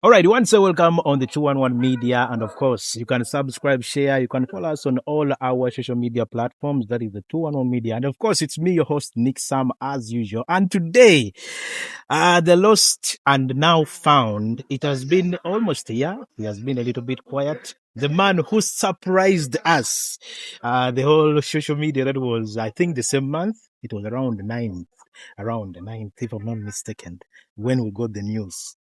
All right, once welcome on the 211 Media. And of course, you can subscribe, share, you can follow us on all our social media platforms. That is the 211 Media. And of course, it's me, your host, Nick Sam, as usual. And today, the lost and now found, it has been almost a year. He has been a little bit quiet. The man who surprised us, the whole social media, that was, I think, the same month. It was around the 9th, if I'm not mistaken, when we got the news.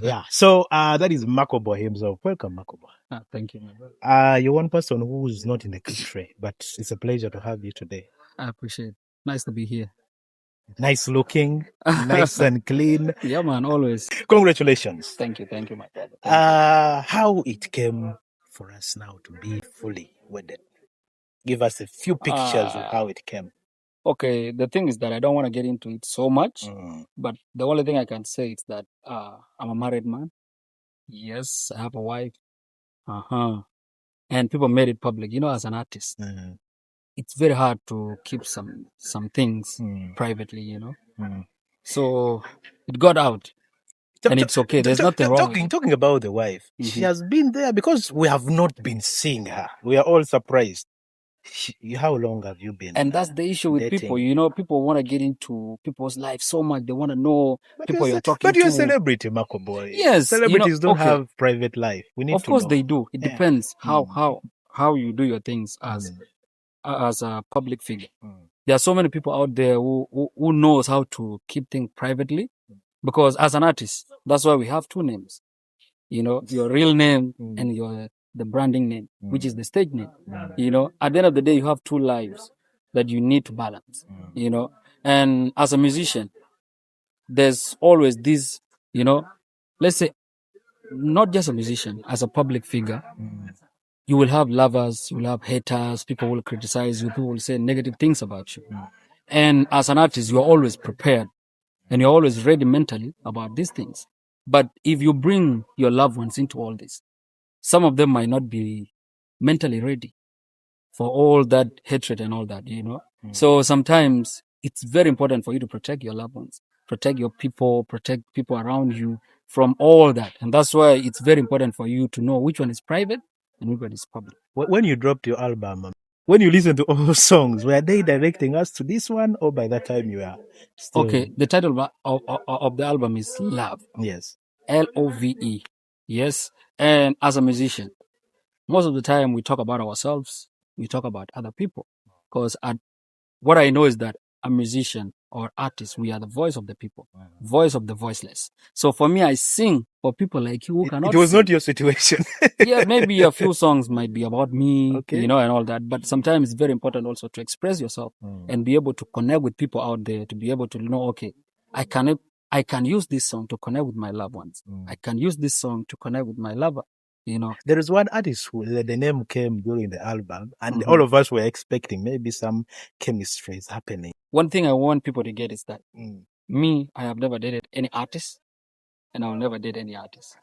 Yeah. So that is Macco Bwoy himself. Welcome, Macco Bwoy. Thank you, my brother. You're one person who's not in the country, but it's a pleasure to have you today. I appreciate it. Nice to be here. Nice looking, nice and clean. Yeah, man, always. Congratulations. Thank you, my brother. Thank you. How it came for us now to be fully wedded. Give us a few pictures of how it came. Okay, the thing is that I don't want to get into it so much, but the only thing I can say is that I'm a married man. Yes, I have a wife. And people made it public. You know, as an artist, it's very hard to keep some things privately, you know. So it got out. And it's okay. There's nothing wrong. Talking about the wife, she has been there because we have not been seeing her. We are all surprised. How long have you been? And that's the issue with dating? people. You know, people want to get into people's life so much. They want to know people you're talking to. But you're a celebrity, Macco Bwoy. Yes, celebrities don't have private life. We need of to course know. they do. It depends how you do your things as a public figure. There are so many people out there who knows how to keep things privately, because as an artist, that's why we have two names. You know, your real name and the branding name, which is the stage name. You know, at the end of the day, you have two lives that you need to balance. You know, and as a musician, there's always this. You know, let's say, not just a musician, as a public figure, you will have lovers, you will have haters, people will criticize you, people will say negative things about you. And as an artist, you're always prepared and you're always ready mentally about these things. But if you bring your loved ones into all this, some of them might not be mentally ready for all that hatred and all that, you know. So sometimes it's very important for you to protect your loved ones, protect your people, protect people around you from all that. And that's why it's very important for you to know which one is private and which one is public. When you dropped your album, when you listen to all songs, were they directing us to this one, or by that time you are still... Okay, the title of the album is Love. Yes. Love. Yes. And as a musician, most of the time we talk about ourselves, we talk about other people. Because what I know is that a musician or artist, we are the voice of the people, voice of the voiceless. So for me, I sing for people like you who cannot It was sing. not your situation. Yeah, maybe a few songs might be about me, you know, and all that. But sometimes it's very important also to express yourself and be able to connect with people out there, to be able to know, okay, I can use this song to connect with my loved ones. I can use this song to connect with my lover. You know, there is one artist who the name came during the album, and all of us were expecting maybe some chemistry is happening. One thing I want people to get is that me, I have never dated any artist, and I will never date any artist.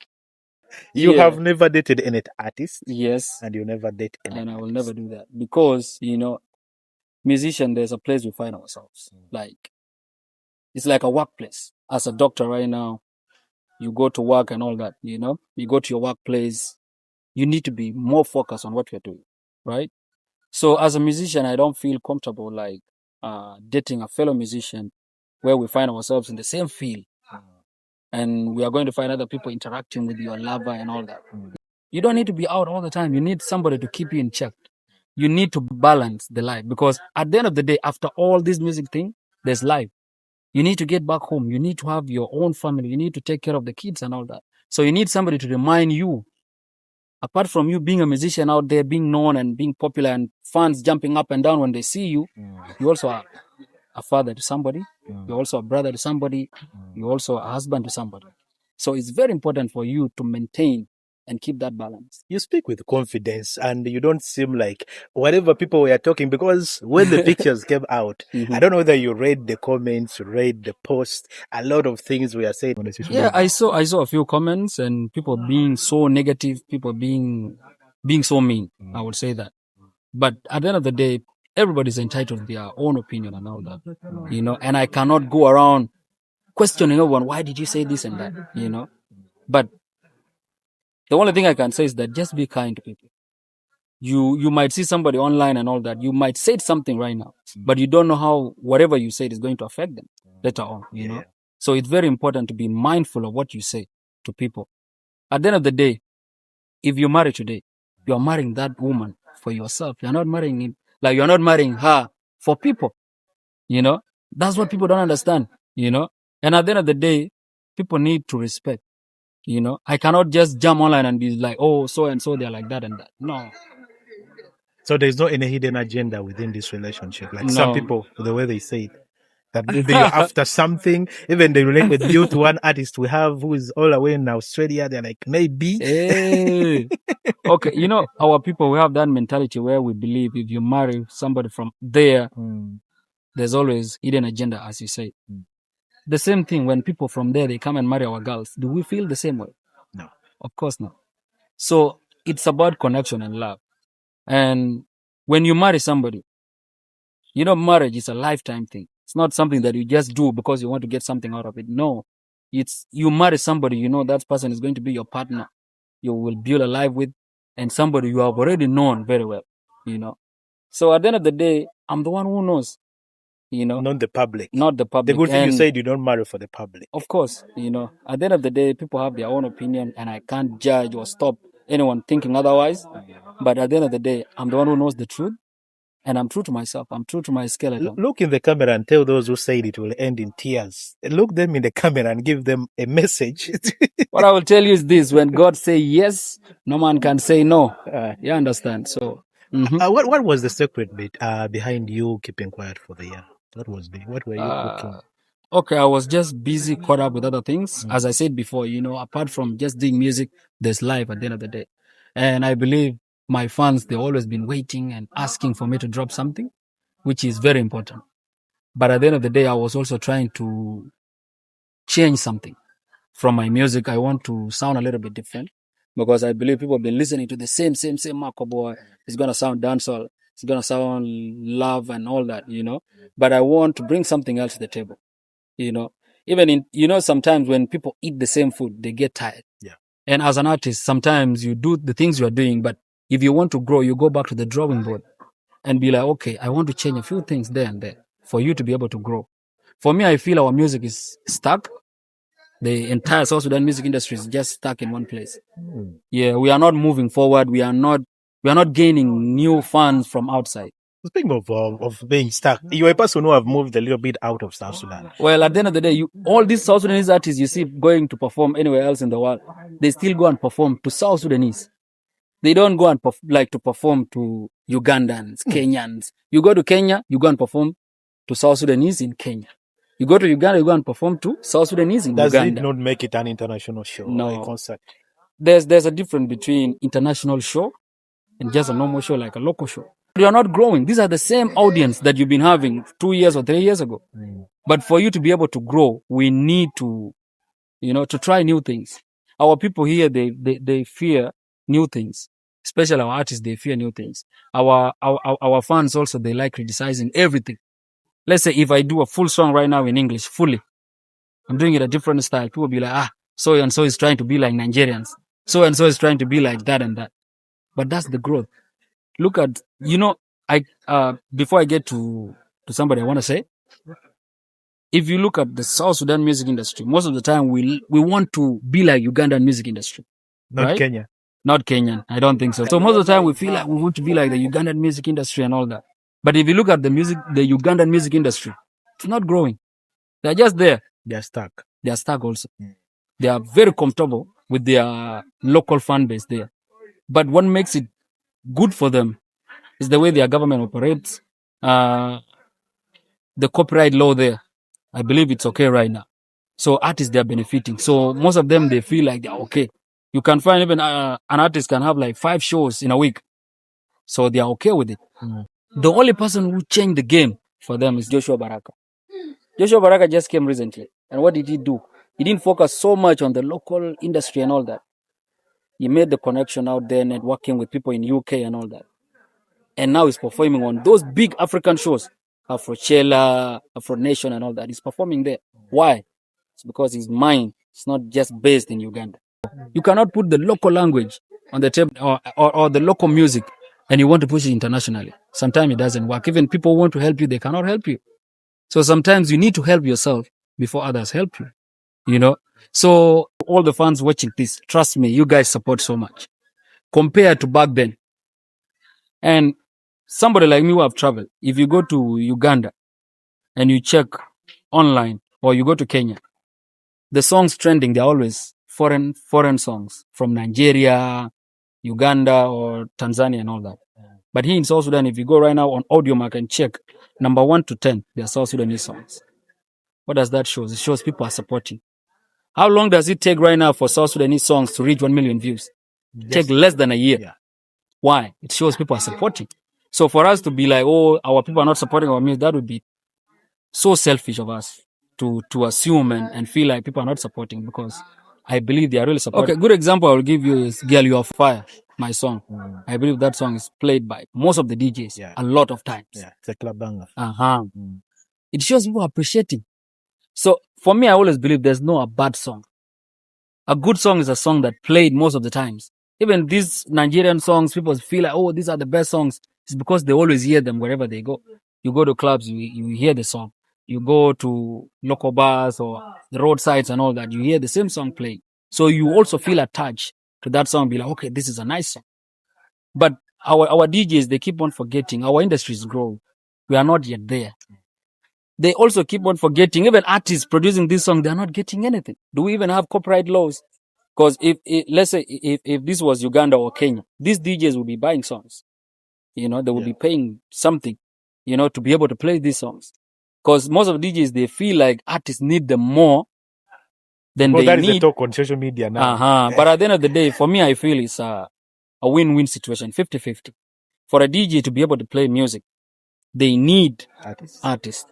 You have never dated any artist? Yes. And you never date any And I will artist. never do that, because, you know, musician, there's a place we find ourselves. Like, it's like a workplace. As a doctor right now, you go to work and all that, you know, you go to your workplace, you need to be more focused on what you're doing, right? So as a musician, I don't feel comfortable like dating a fellow musician where we find ourselves in the same field and we are going to find other people interacting with your lover and all that. You don't need to be out all the time. You need somebody to keep you in check. You need to balance the life, because at the end of the day, after all this music thing, there's life. You need to get back home. You need to have your own family. You need to take care of the kids and all that. So you need somebody to remind you, apart from you being a musician out there, being known and being popular and fans jumping up and down when they see you, you also are a father to somebody. You're also a brother to somebody. You're also a husband to somebody. So it's very important for you to maintain and keep that balance. You speak with confidence and you don't seem like whatever people were talking, because when the pictures came out, I don't know whether you read the comments, read the post, a lot of things were saying. Yeah, I saw a few comments and people being so negative, people being so mean. I would say that. But at the end of the day, everybody's entitled to their own opinion and all that, you know, and I cannot go around questioning everyone, why did you say this and that, you know? But The only thing I can say is that just be kind to people. You might see somebody online and all that. You might say something right now, but you don't know how whatever you said is going to affect them later on, you know? So it's very important to be mindful of what you say to people. At the end of the day, if you marry today, you're marrying that woman for yourself. You're not marrying him, like you're not marrying her for people, you know? That's what people don't understand, you know? And at the end of the day, people need to respect, you know? I cannot just jump online and be like, oh, so and so, they're like that and that. No. So there's not any hidden agenda within this relationship. Like some No. people, the way they say it, that they're after something. Even they relate with you to one artist we have who is all away in Australia. They're like, maybe. Hey. Okay, you know, our people, we have that mentality where we believe if you marry somebody from there, there's always hidden agenda, as you say. The same thing when people from there, they come and marry our girls. Do we feel the same way? No. Of course not. So it's about connection and love. And when you marry somebody, you know, marriage is a lifetime thing. It's not something that you just do because you want to get something out of it. No, it's you marry somebody, you know, that person is going to be your partner. You will build a life with, and somebody you have already known very well, you know. So at the end of the day, I'm the one who knows, you know. Not the public. Not the public. The good thing you And said, you don't marry for the public. of course, you know, at the end of the day, people have their own opinion, and I can't judge or stop anyone thinking otherwise. But at the end of the day, I'm the one who knows the truth, and I'm true to myself. I'm true to my skeleton. Look in the camera and tell those who said it will end in tears. Look them in the camera and give them a message. What I will tell you is this: when God say yes, no man can say no. You understand? So, what was the secret bit behind you keeping quiet for the year? What were you cooking? Okay, I was just busy, caught up with other things. As I said before, you know, apart from just doing music, there's life at the end of the day. And I believe my fans, they've always been waiting and asking for me to drop something, which is very important. But at the end of the day, I was also trying to change something from my music. I want to sound a little bit different because I believe people have been listening to the same Macco Bwoy. It's going to sound dancehall. It's going to sound love and all that, you know. But I want to bring something else to the table. You know, even in, you know, sometimes when people eat the same food, they get tired. Yeah. And as an artist, sometimes you do the things you are doing, but if you want to grow, you go back to the drawing board and be like, okay, I want to change a few things there and there for you to be able to grow. For me, I feel our music is stuck. The entire South Sudan music industry is just stuck in one place. Yeah, we are not moving forward. We are not gaining new fans from outside. Speaking of being stuck, you're a person who have moved a little bit out of South Sudan. Well, at the end of the day, all these South Sudanese artists you see going to perform anywhere else in the world, they still go and perform to South Sudanese. They don't go and to perform to Ugandans, Kenyans. You go to Kenya, you go and perform to South Sudanese in Kenya. You go to Uganda, you go and perform to South Sudanese in Does Uganda. it not make it an international show or a concert? There's a difference between international show and just a normal show, like a local show. You are not growing. These are the same audience that you've been having 2 years or 3 years ago. But for you to be able to grow, we need to, you know, to try new things. Our people here, they fear new things. Especially our artists, they fear new things. Our fans also, they like criticizing everything. Let's say if I do a full song right now in English, fully, I'm doing it a different style. People will be like, so and so is trying to be like Nigerians. So and so is trying to be like that and that. But that's the growth. Look at, you know, before I get to somebody, I want to say, if you look at the South Sudan music industry, most of the time we want to be like Ugandan music industry. Not right? Kenya. Not Kenyan. I don't think so. So most of the time we feel like we want to be like the Ugandan music industry and all that. But if you look at the Ugandan music industry, it's not growing. They're just there. They're stuck. They're stuck also. They are very comfortable with their local fan base there. But what makes it good for them is the way their government operates. The copyright law there, I believe it's okay right now. So artists, they're benefiting. So most of them, they feel like they're okay. You can find even an artist can have like 5 shows in a week. So they are okay with it. The only person who changed the game for them is Joshua Baraka. Joshua Baraka just came recently. And what did he do? He didn't focus so much on the local industry and all that. He made the connection out there, networking with people in UK and all that. And now he's performing on those big African shows, Afrochella, Afro Nation and all that. He's performing there. Why? It's because his mind is not just based in Uganda. You cannot put the local language on the table or the local music and you want to push it internationally. Sometimes it doesn't work. Even people want to help you, they cannot help you. So sometimes you need to help yourself before others help you, you know? So all the fans watching this, trust me, you guys support so much compared to back then. And somebody like me who have traveled, if you go to Uganda and you check online or you go to Kenya, the songs trending, they're always foreign songs from Nigeria, Uganda or Tanzania and all that. But here in South Sudan, if you go right now on Audiomack and check number 1 to 10, they're South Sudanese songs. What does that show? It shows people are supporting. How long does it take right now for South Sudanese songs to reach 1 million views? Take less than a year. Yeah. Why? It shows people are supporting. So for us to be like, oh, our people are not supporting our music, that would be so selfish of us to assume and feel like people are not supporting, because I believe they are really supporting. Okay, good example I will give you is Girl You Are Fire, my song. I believe that song is played by most of the DJs a lot of times. Yeah, it's a club banger. It shows people appreciating. So for me, I always believe there's no a bad song. A good song is a song that played most of the times. Even these Nigerian songs, people feel like, oh, these are the best songs. It's because they always hear them wherever they go. You go to clubs, you hear the song. You go to local bars or the roadsides and all that, you hear the same song playing. So you also feel attached to that song, be like, okay, this is a nice song. But our DJs, they keep on forgetting. Our industry is growing. We are not yet there. They also keep on forgetting, even artists producing this song, they're not getting anything. Do we even have copyright laws? Because if let's say if this was Uganda or Kenya, these DJs will be buying songs. They will be paying something, to be able to play these songs. Because most of the DJs, they feel like artists need them more than they that need. That is the talk on social media now. But at the end of the day, for me, I feel it's a win-win situation, 50-50. For a DJ to be able to play music, they need artists.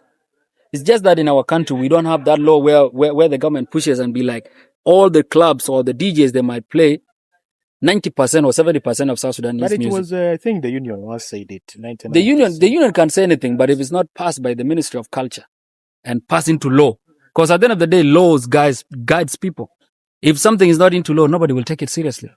It's just that in our country, we don't have that law where the government pushes and be like, all the clubs or the DJs, they might play 90% or 70% of South Sudanese music. But it was, I think the union once said it. 99%. The union can say anything, but if it's not passed by the Ministry of Culture and passed into law, because at the end of the day, laws guides people. If something is not into law, nobody will take it seriously.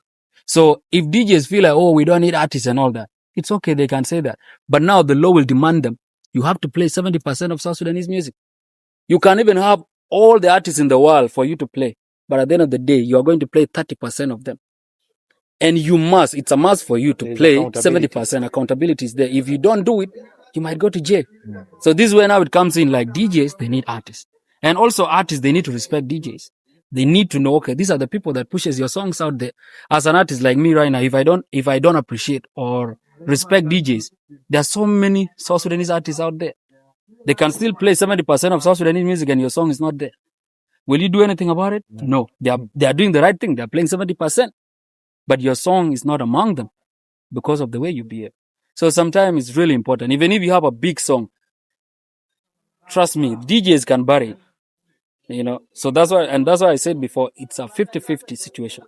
So if DJs feel like, oh, we don't need artists and all that, it's okay, they can say that. But now the law will demand them. You have to play 70% of South Sudanese music. You can even have all the artists in the world for you to play. But at the end of the day, you are going to play 30% of them. And it's a must for you to play 70%. Accountability is there. If you don't do it, you might go to jail. So this is where now it comes in, like DJs, they need artists. And also artists, they need to respect DJs. They need to know, okay, these are the people that pushes your songs out there. As an artist like me right now, if I don't appreciate or respect DJs, there are so many South Sudanese artists out there. They can still play 70% of South Sudanese music and your song is not there. Will you do anything about it? No. They are doing the right thing. They are playing 70%. But your song is not among them because of the way you behave. So sometimes it's really important. Even if you have a big song, trust me, DJs can bury it. So that's why I said before, it's a 50-50 situation.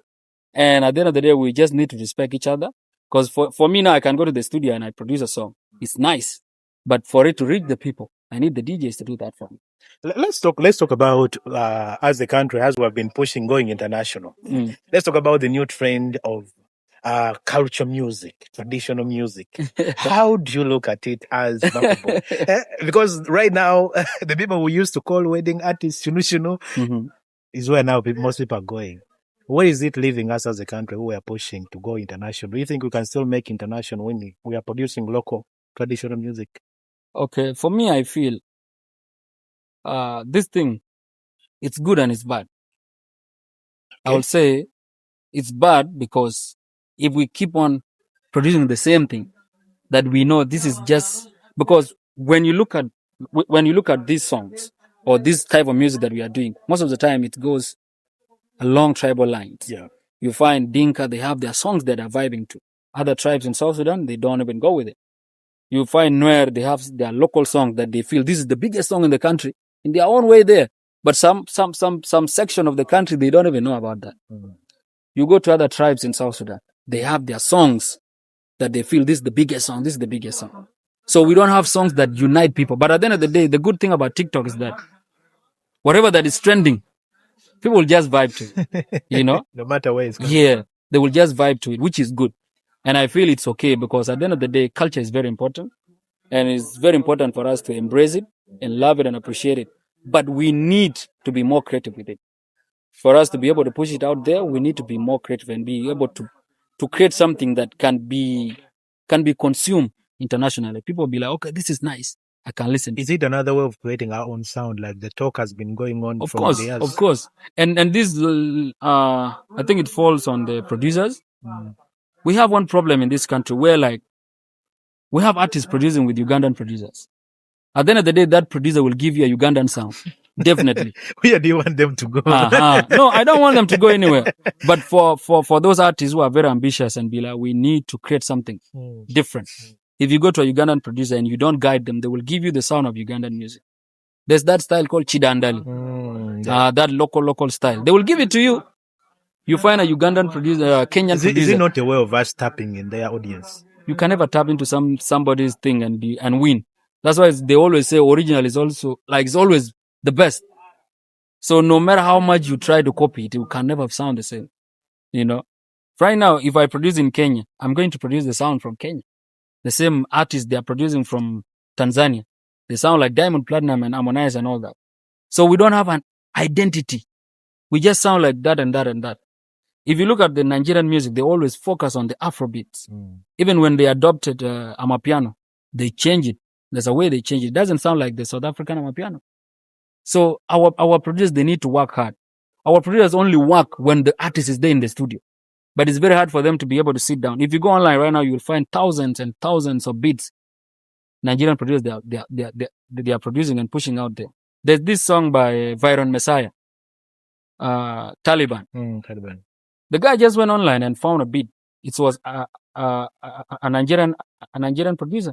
And at the end of the day, we just need to respect each other. Because for me now, I can go to the studio and I produce a song. It's nice. But for it to reach the people, I need the DJs to do that for me. Let's talk about, as a country, as we have been pushing going international. Let's talk about the new trend of culture music, traditional music. How do you look at it as Macco Bwoy? Because right now, the people we used to call wedding artists, is where now most people are going. Where is it leaving us as a country who we are pushing to go international? Do you think we can still make international when we are producing local traditional music? Okay, for me, I feel this thing, it's good and it's bad. Okay. I would say it's bad because if we keep on producing the same thing, that we know this is just because when you look at these songs or this type of music that we are doing, most of the time it goes along tribal lines. Yeah. You find Dinka, they have their songs that are vibing to. Other tribes in South Sudan, they don't even go with it. You find Nuer, they have their local songs that they feel this is the biggest song in the country in their own way there. But some section of the country, they don't even know about that. You go to other tribes in South Sudan, they have their songs that they feel this is the biggest song, this is the biggest song. So we don't have songs that unite people. But at the end of the day, the good thing about TikTok is that whatever that is trending, People will just vibe to it, you know? No matter where it's coming Yeah, from. they will just vibe to it, which is good. And I feel it's okay because at the end of the day, culture is very important. And it's very important for us to embrace it and love it and appreciate it. But we need to be more creative with it. For us to be able to push it out there, we need to be more creative and be able to create something that can be consumed internationally. People will be like, okay, this is nice. I can listen. Is it another way of creating our own sound, like the talk has been going on Of from course, the years? of course. And this, I think it falls on the producers. We have one problem in this country where like we have artists producing with Ugandan producers. At the end of the day, that producer will give you a Ugandan sound. Definitely. Where do you want them to go? No, I don't want them to go anywhere. But for those artists who are very ambitious and be like, we need to create something different. If you go to a Ugandan producer and you don't guide them, they will give you the sound of Ugandan music. There's that style called Chidandali. That local style. They will give it to you. You find a Ugandan producer, Kenyan producer. Is it not a way of us tapping in their audience? You can never tap into somebody's thing and win. That's why they always say original is also like it's always the best. So no matter how much you try to copy it, you can never sound the same. You know, right now, if I produce in Kenya, I'm going to produce the sound from Kenya. The same artists they are producing from Tanzania, they sound like Diamond Platinum and Harmonize and all that. So we don't have an identity. We just sound like that and that and that. If you look at the Nigerian music, they always focus on the Afrobeats. Even when they adopted Amapiano, they change it. There's a way they change it. It doesn't sound like the South African Amapiano. So our producers, they need to work hard. Our producers only work when the artist is there in the studio. But it's very hard for them to be able to sit down. If you go online right now, you will find thousands and thousands of beats Nigerian producers they are producing and pushing out there. There's this song by Viron Messiah, Taliban. Taliban. The guy just went online and found a beat. It was a Nigerian producer,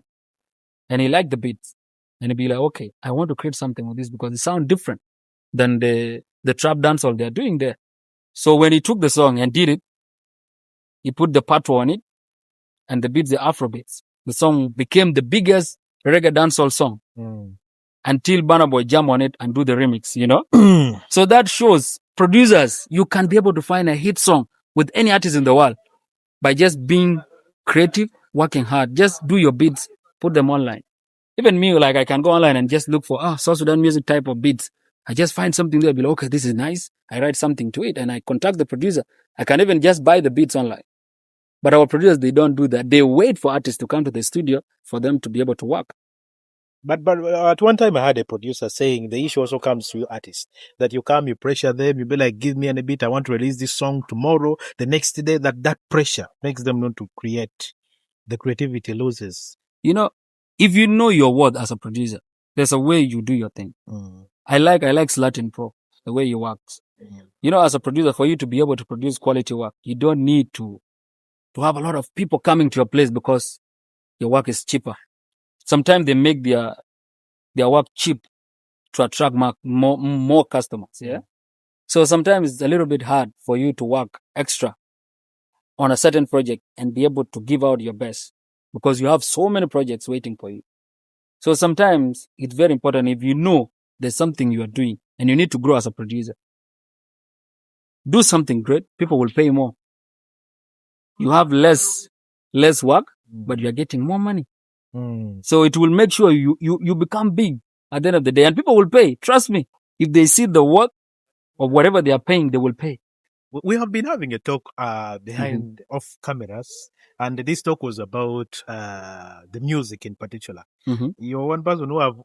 and he liked the beats. And he'd be like, okay, I want to create something with this because it sounds different than the trap dancehall they're doing there. So when he took the song and did it, he put the patwa on it, and the beats, the Afro beats. The song became the biggest reggae dancehall song until Burna Boy jam on it and do the remix, you know? So that shows producers, you can be able to find a hit song with any artist in the world by just being creative, working hard. Just do your beats, put them online. Even me, like I can go online and just look for South Sudan music type of beats. I just find something there, be like, okay, this is nice. I write something to it and I contact the producer. I can even just buy the beats online. But our producers, they don't do that. They wait for artists to come to the studio for them to be able to work. But at one time I had a producer saying the issue also comes to you artists, that you come, you pressure them, you be like, give me a beat, I want to release this song tomorrow. The next day, that pressure makes them not to create. The creativity loses. You know, if you know your worth as a producer, there's a way you do your thing. I like Slatin Pro, the way he works. You know, as a producer, for you to be able to produce quality work, you don't need to have a lot of people coming to your place because your work is cheaper. Sometimes they make their work cheap to attract more customers. Yeah. So sometimes it's a little bit hard for you to work extra on a certain project and be able to give out your best because you have so many projects waiting for you. So sometimes it's very important if you know there's something you are doing and you need to grow as a producer. Do something great, people will pay more. You have less work, but you are getting more money. So it will make sure you become big at the end of the day, and people will pay. Trust me. If they see the worth of whatever they are paying, they will pay. We have been having a talk behind off cameras, and this talk was about the music in particular. You're one person who have,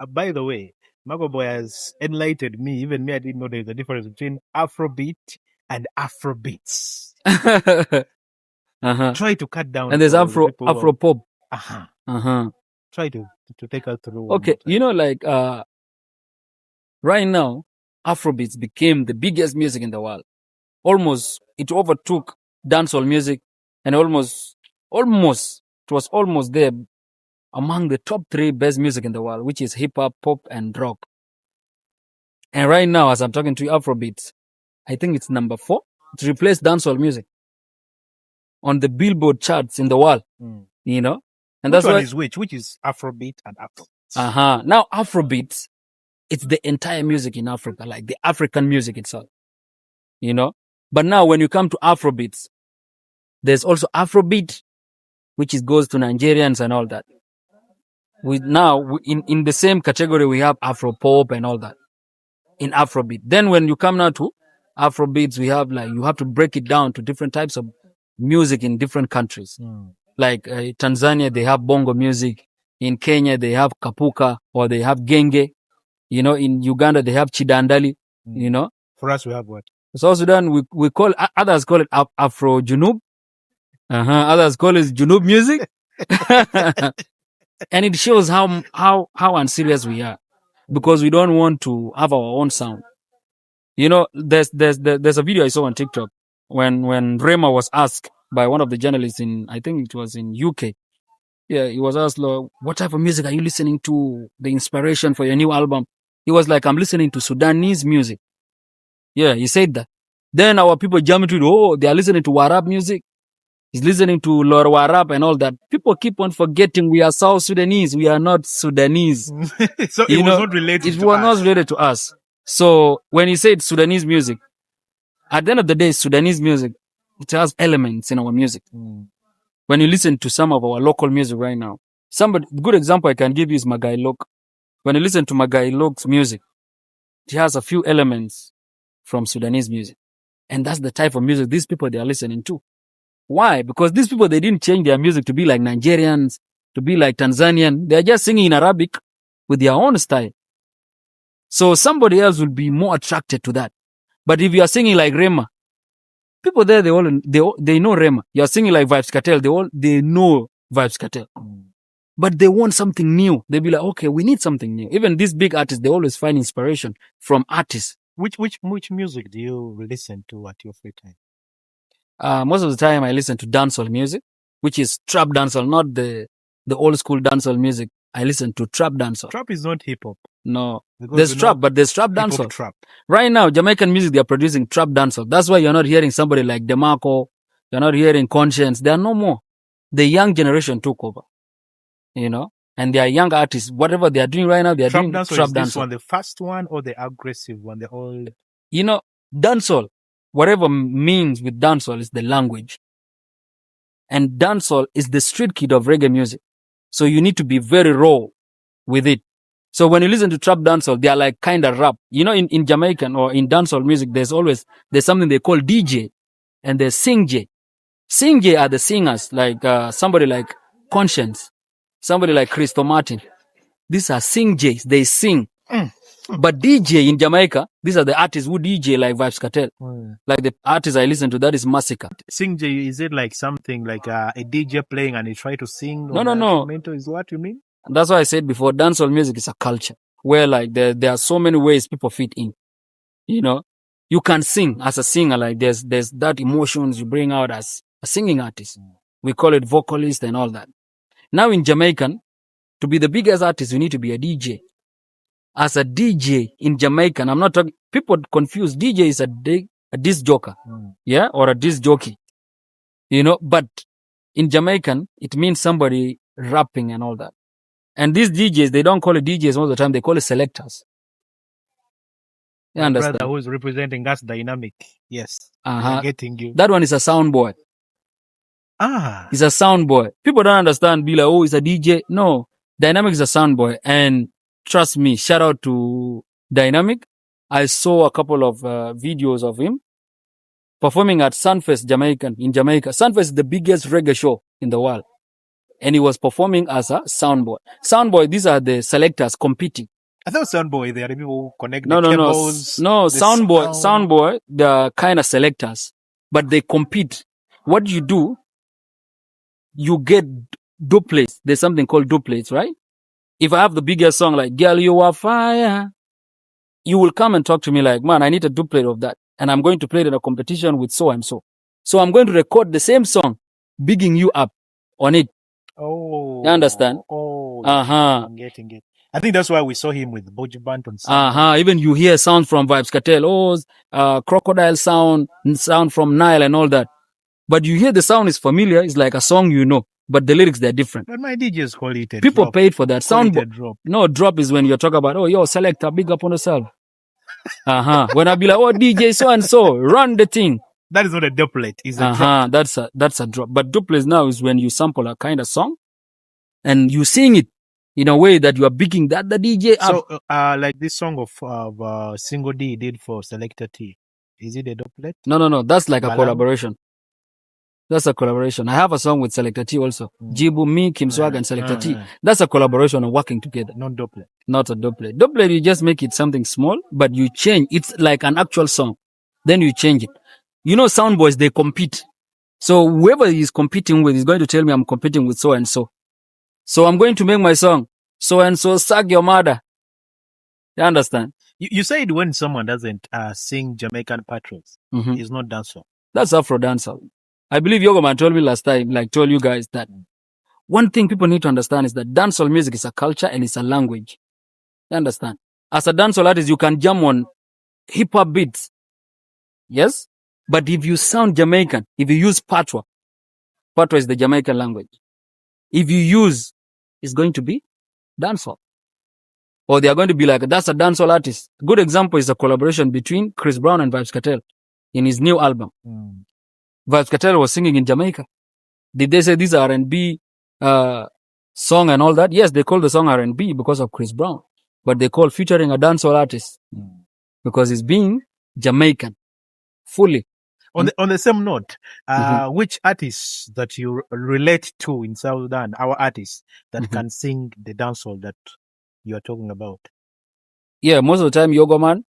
by the way, Macco Bwoy has enlightened me. Even me, I didn't know there's a difference between Afrobeat and Afrobeats. Try to cut down. And there's Afro pop. Try to take us through. Okay, you know, like right now, Afrobeats became the biggest music in the world. Almost, it overtook dancehall music, and it was almost there among the top 3 best music in the world, which is hip hop, pop, and rock. And right now, as I'm talking to you, Afrobeats, I think it's number 4 to replace dancehall music on the Billboard charts in the world. You know, and which one is which is Afrobeat and Afrobeats? Now Afrobeats, it's the entire music in Africa, like the African music itself. you know. But now when you come to Afrobeats, there's also Afrobeat, which goes to Nigerians and all that. In the same category, we have Afro pop and all that in Afrobeat. Then when you come now to Afrobeats, we have like, you have to break it down to different types of music in different countries. Like Tanzania, they have bongo music. In Kenya, they have kapuka or they have genge. You know, in Uganda, they have chidandali. You know, for us, we have what? South Sudan, we call, others call it Afro Junub. Others call it Junub music. And it shows how unserious we are, because we don't want to have our own sound. You know, there's a video I saw on TikTok when Rema was asked by one of the journalists in, I think it was in UK. Yeah, he was asked, what type of music are you listening to? The inspiration for your new album? He was like, I'm listening to Sudanese music. Yeah, he said that. Then our people jump into, they are listening to Warab music. He's listening to Lor Warab and all that. People keep on forgetting we are South Sudanese. We are not Sudanese. So it was not related to us. It was not related to us. So when he said Sudanese music, at the end of the day, Sudanese music, it has elements in our music. When you listen to some of our local music right now, good example I can give you is Magai Lok. When you listen to Magai Lok's music, it has a few elements from Sudanese music. And that's the type of music these people, they are listening to. Why? Because these people, they didn't change their music to be like Nigerians, to be like Tanzanian. They're just singing in Arabic with their own style. So somebody else will be more attracted to that. But if you are singing like Rema, people there, they know Rema. You are singing like Vybz Kartel, they know Vybz Kartel. But they want something new. They'll be like, okay, we need something new. Even these big artists, they always find inspiration from artists. Which music do you listen to at your free time? Most of the time I listen to dancehall music, which is trap dancehall, not the old school dancehall music. I listen to trap dancehall. Trap is not hip hop. No, there's trap, but there's trap dancehall. Trap. Right now, Jamaican music, they are producing trap dancehall. That's why you're not hearing somebody like Macco. You're not hearing Conscience. There are no more. The young generation took over, you know, and they are young artists. Whatever they are doing right now, they are doing trap dancehall. Is this one the fast one or the aggressive one? The old, you know, dancehall. Whatever means with dancehall is the language. And dancehall is the street kid of reggae music. So you need to be very raw with it. So when you listen to trap dancehall, they are like kind of rap. You know, in Jamaican or in dancehall music, there's something they call DJ and there's Sing-J. Sing-J are the singers, like somebody like Conscience, somebody like Christo Martin. These are Sing-Js. They sing. But DJ in Jamaica, these are the artists who DJ like Vybz Kartel. Like the artist I listen to, that is Massacre. Sing-J, is it like something like a DJ playing and he try to sing? No. Is what you mean? That's why I said before, dancehall music is a culture where like there are so many ways people fit in. You know, you can sing as a singer, like there's that emotions you bring out as a singing artist. We call it vocalist and all that. Now in Jamaican, to be the biggest artist, you need to be a DJ. As a DJ in Jamaican, I'm not talking, people confuse DJ is a disc jockey, yeah, or a disc jockey, you know, but in Jamaican, it means somebody rapping and all that. And these DJs, they don't call it DJs all the time, they call it selectors. You understand? Brother who is representing that's dynamic. Yes. I'm getting you. That one is a sound boy. He's a sound boy. People don't understand, be like, oh, he's a DJ. No, Dynamic is a sound boy. And trust me, shout out to Dynamic. I saw a couple of videos of him performing at Sunfest in Jamaica. Sunfest is the biggest reggae show in the world. And he was performing as a soundboy. Soundboy, these are the selectors competing. I thought soundboy, they are the people who connect the cables. No, soundboy, they are kind of selectors. But they compete. What you do, you get duplets. There's something called duplets, right? If I have the biggest song like Girl, You Are Fire, you will come and talk to me like, man, I need a duplet of that. And I'm going to play it in a competition with so and so. So I'm going to record the same song, bigging you up on it. Oh. You understand? Oh. I'm getting it. I think that's why we saw him with Boji Band on sound. Even you hear sounds from Vybz Kartel, crocodile sound from Nile and all that. But you hear the sound is familiar, it's like a song you know, but the lyrics, they're different. But my DJs call it a People drop. paid for that. Sound drop. No, drop is when you're talking about, oh, yo, selector, big up on yourself. When I be like, oh, DJ so and so, run the thing. That is not a duplet. It's a drop. That's a drop. But duplet now is when you sample a kind of song and you sing it in a way that you are picking that the DJ up. So, like this song of Single D did for Selector T. Is it a duplet? No. That's like a collaboration. That's a collaboration. I have a song with Selector T also. Jibu, me, Kim Swag, and Selector T. That's a collaboration of working together. Not duplet. Not a duplet. Duplet, you just make it something small, but you change. It's like an actual song. Then you change it. You know, sound boys, they compete. So whoever he's competing with is going to tell me I'm competing with so and so. So I'm going to make my song. So and so, suck your mother. You understand? You said when someone doesn't sing Jamaican patriots, it's not dancehall. That's Afro dancehall. I believe Yogoman told me last time, like told you guys that one thing people need to understand is that dancehall music is a culture and it's a language. You understand? As a dancehall artist, you can jam on hip hop beats. Yes? But if you sound Jamaican, if you use patois is the Jamaican language. If you use, it's going to be dancehall. Or they are going to be like, that's a dancehall artist. Good example is a collaboration between Chris Brown and Vybz Kartel in his new album. Vybz Kartel was singing in Jamaica. Did they say this R&B song and all that? Yes, they call the song R&B because of Chris Brown. But they call featuring a dancehall artist because it's being Jamaican fully. On the same note, which artists that you relate to in South Sudan, our artists that can sing the dancehall that you are talking about? Yeah, most of the time, Yogoman,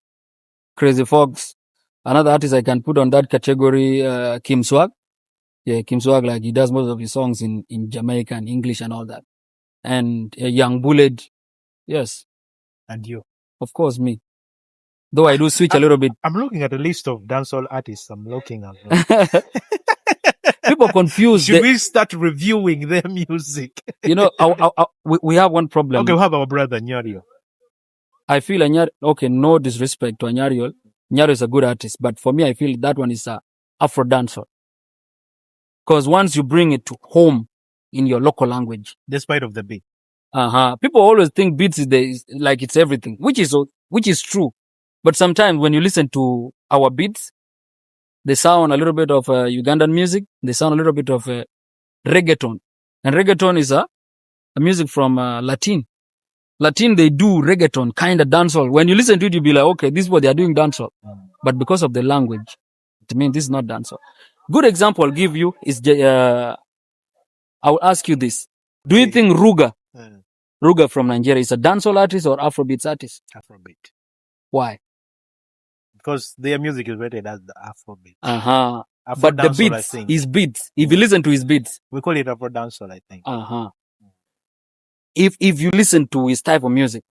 Crazy Fox. Another artist I can put on that category, Kim Swag. Yeah, Kim Swag, like he does most of his songs in Jamaican, English and all that. And Young Bullet. Yes. And you? Of course, me. Though I do switch a little bit. I'm looking at a list of dancehall artists. I'm looking at people confused. Should we start reviewing their music? You know, we have one problem. Okay, we have our brother Nyario. I feel okay, no disrespect to Nyario. Nyario is a good artist, but for me, I feel that one is a Afro dancehall. Because once you bring it to home in your local language, despite of the beat, people always think beats is like it's everything, which is true. But sometimes when you listen to our beats, they sound a little bit of Ugandan music. They sound a little bit of reggaeton. And reggaeton is a music from Latin. Latin, they do reggaeton, kind of dancehall. When you listen to it, you'll be like, okay, this is what they are doing dancehall. But because of the language, it means this is not dancehall. Good example I'll give you is, I will ask you this. Do you think Ruga from Nigeria is a dancehall artist or Afrobeats artist? Afrobeat. Why? Because their music is rated as the Afrobeat. Afro but the beats, his beats, if you listen to his beats. We call it Afro dancehall, I think. If you listen to his type of music,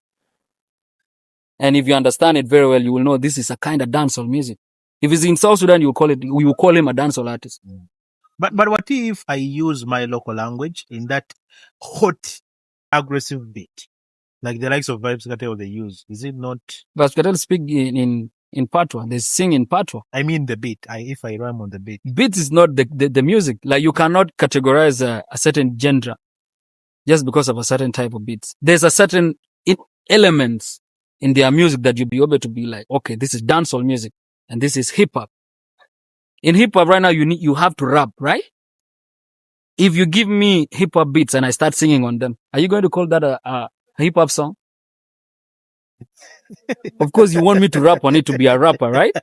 and if you understand it very well, you will know this is a kind of dancehall music. If it's in South Sudan, you will call him a dancehall artist. But what if I use my local language in that hot, aggressive beat? Like the likes of Vybz Kartel they use. Is it not? Vybz Kartel speak in patois. They sing in patois. I mean the beat. If I rhyme on the beat. Beat is not the music. Like you cannot categorize a certain genre just because of a certain type of beats. There's a certain elements in their music that you'll be able to be like, okay, this is dancehall music and this is hip hop. In hip hop right now, you have to rap, right? If you give me hip hop beats and I start singing on them, are you going to call that a hip hop song? Of course, you want me to rap on it to be a rapper, right?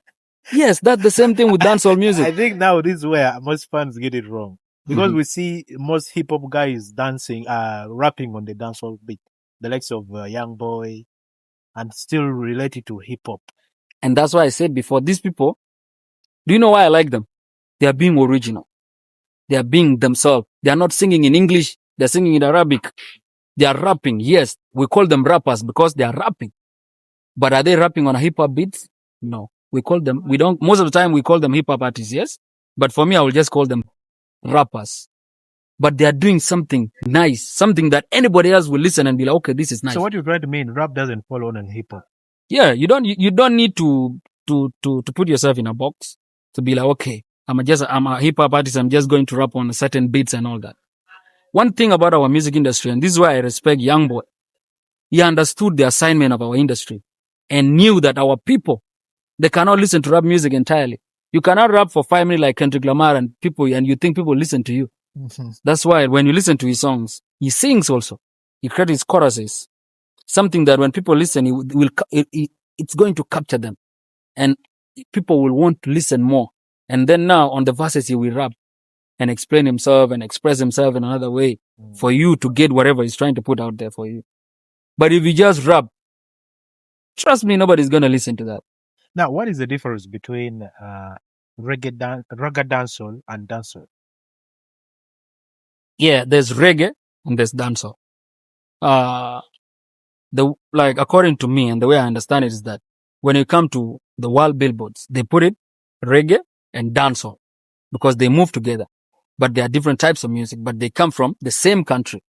Yes, that's the same thing with dancehall music. I think now this is where most fans get it wrong. Because we see most hip hop guys dancing, rapping on the dancehall beat. The likes of Young Boy and still related to hip hop. And that's why I said before, these people, do you know why I like them? They are being original. They are being themselves. They are not singing in English. They're singing in Arabic. They are rapping. Yes, we call them rappers because they are rapping. But are they rapping on a hip hop beat? No. Most of the time we call them hip hop artists, yes? But for me, I will just call them rappers. But they are doing something nice, something that anybody else will listen and be like, okay, this is nice. So what you're trying to mean, rap doesn't fall on hip hop? Yeah, you don't need to put yourself in a box to be like, okay, I'm a hip hop artist. I'm just going to rap on certain beats and all that. One thing about our music industry, and this is why I respect Young Boy, he understood the assignment of our industry and knew that our people They cannot listen to rap music entirely. You cannot rap for 5 minutes like Kendrick Lamar and you think people listen to you. That's why when you listen to his songs, he sings also. He creates his choruses. Something that when people listen, it's going to capture them. And people will want to listen more. And then now on the verses, he will rap and explain himself and express himself in another way for you to get whatever he's trying to put out there for you. But if you just rap, trust me, nobody's going to listen to that. Now, what is the difference between reggae dancehall and dancehall? Yeah, there's reggae and there's dancehall. According to me and the way I understand it is that when you come to the world billboards, they put it reggae and dancehall because they move together. But they are different types of music, but they come from the same country,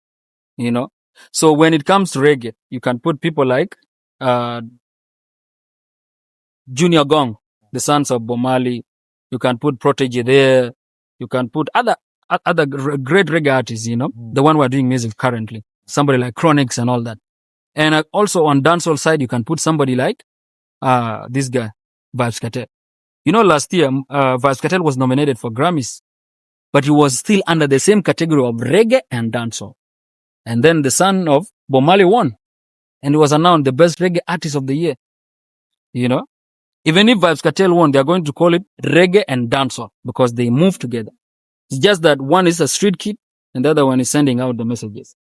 you know. So when it comes to reggae, you can put people like Junior Gong, the sons of Bomali. You can put Protege there. You can put other great reggae artists, you know, the one we're doing music currently. Somebody like Chronix and all that. And also on dancehall side, you can put somebody like this guy, Vybz Kartel. You know, last year, Vybz Kartel was nominated for Grammys, but he was still under the same category of reggae and dancehall. And then the son of Bomali won, and he was announced the best reggae artist of the year. You know, even if Vybz Kartel won, they are going to call it reggae and dancehall because they move together. It's just that one is a street kid and the other one is sending out the messages.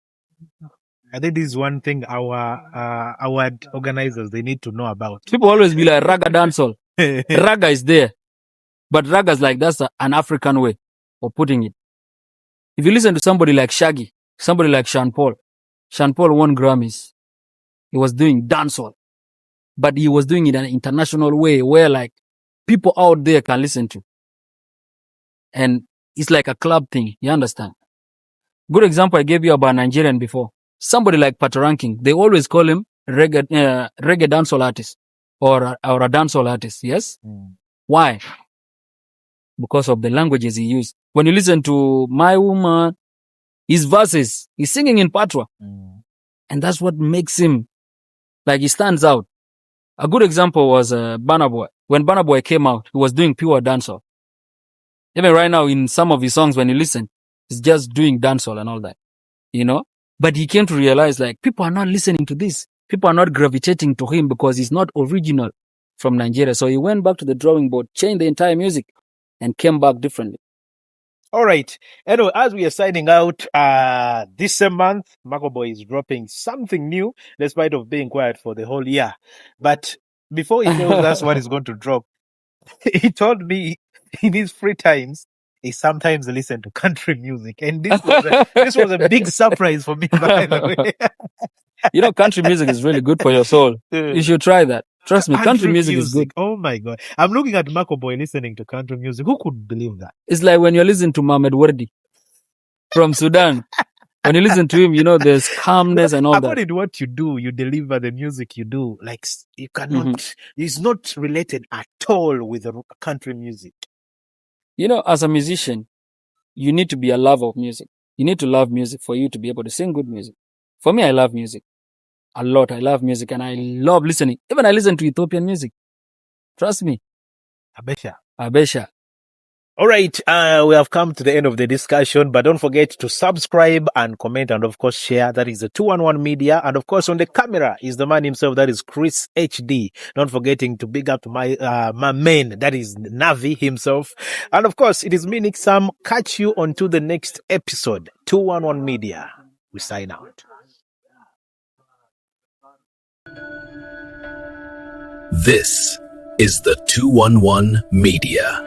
I think this is one thing our organizers, they need to know about. People always be like raga dancehall. Raga is there, but raga is like that's an African way of putting it. If you listen to somebody like Shaggy, somebody like Sean Paul won Grammys. He was doing dancehall, but he was doing it in an international way where like people out there can listen to. And it's like a club thing. You understand? Good example I gave you about Nigerian before. Somebody like Patoranking, they always call him reggae dancehall artist or a dancehall artist. Yes. Why? Because of the languages he used. When you listen to My Woman, his verses, he's singing in Patois. And that's what makes him, like, he stands out. A good example was Burna Boy. When Burna Boy came out, he was doing pure dancehall. Even right now, in some of his songs, when you listen, he's just doing dancehall and all that, you know? But he came to realize, like, people are not listening to this. People are not gravitating to him because he's not original from Nigeria. So he went back to the drawing board, changed the entire music, and came back differently. All right. Anyway, as we are signing out, this same month, Macco Bwoy is dropping something new, despite of being quiet for the whole year. But before he tells us what is going to drop, he told me in his free times, he sometimes listens to country music. And this was a big surprise for me, by the way. You know, country music is really good for your soul. You should try that. Trust me, country music is good. Oh my God. I'm looking at Macco Bwoy listening to country music. Who could believe that? It's like when you're listening to Mohamed Wardi from Sudan. When you listen to him, you know, there's calmness and all that. According to what you do, you deliver the music you do. Like, you cannot, it's not related at all with the country music. You know, as a musician, you need to be a lover of music. You need to love music for you to be able to sing good music. For me, I love music a lot. I love music and I love listening. Even I listen to Ethiopian music. Trust me. Abesha. All right, we have come to the end of the discussion, but don't forget to subscribe and comment and, of course, share. That is the 211 Media. And, of course, on the camera is the man himself, that is Chris HD. Not forgetting to big up my man, that is Navi himself. And, of course, it is me, Nick Sam. Catch you on to the next episode. 211 Media. We sign out. This is the 211 Media.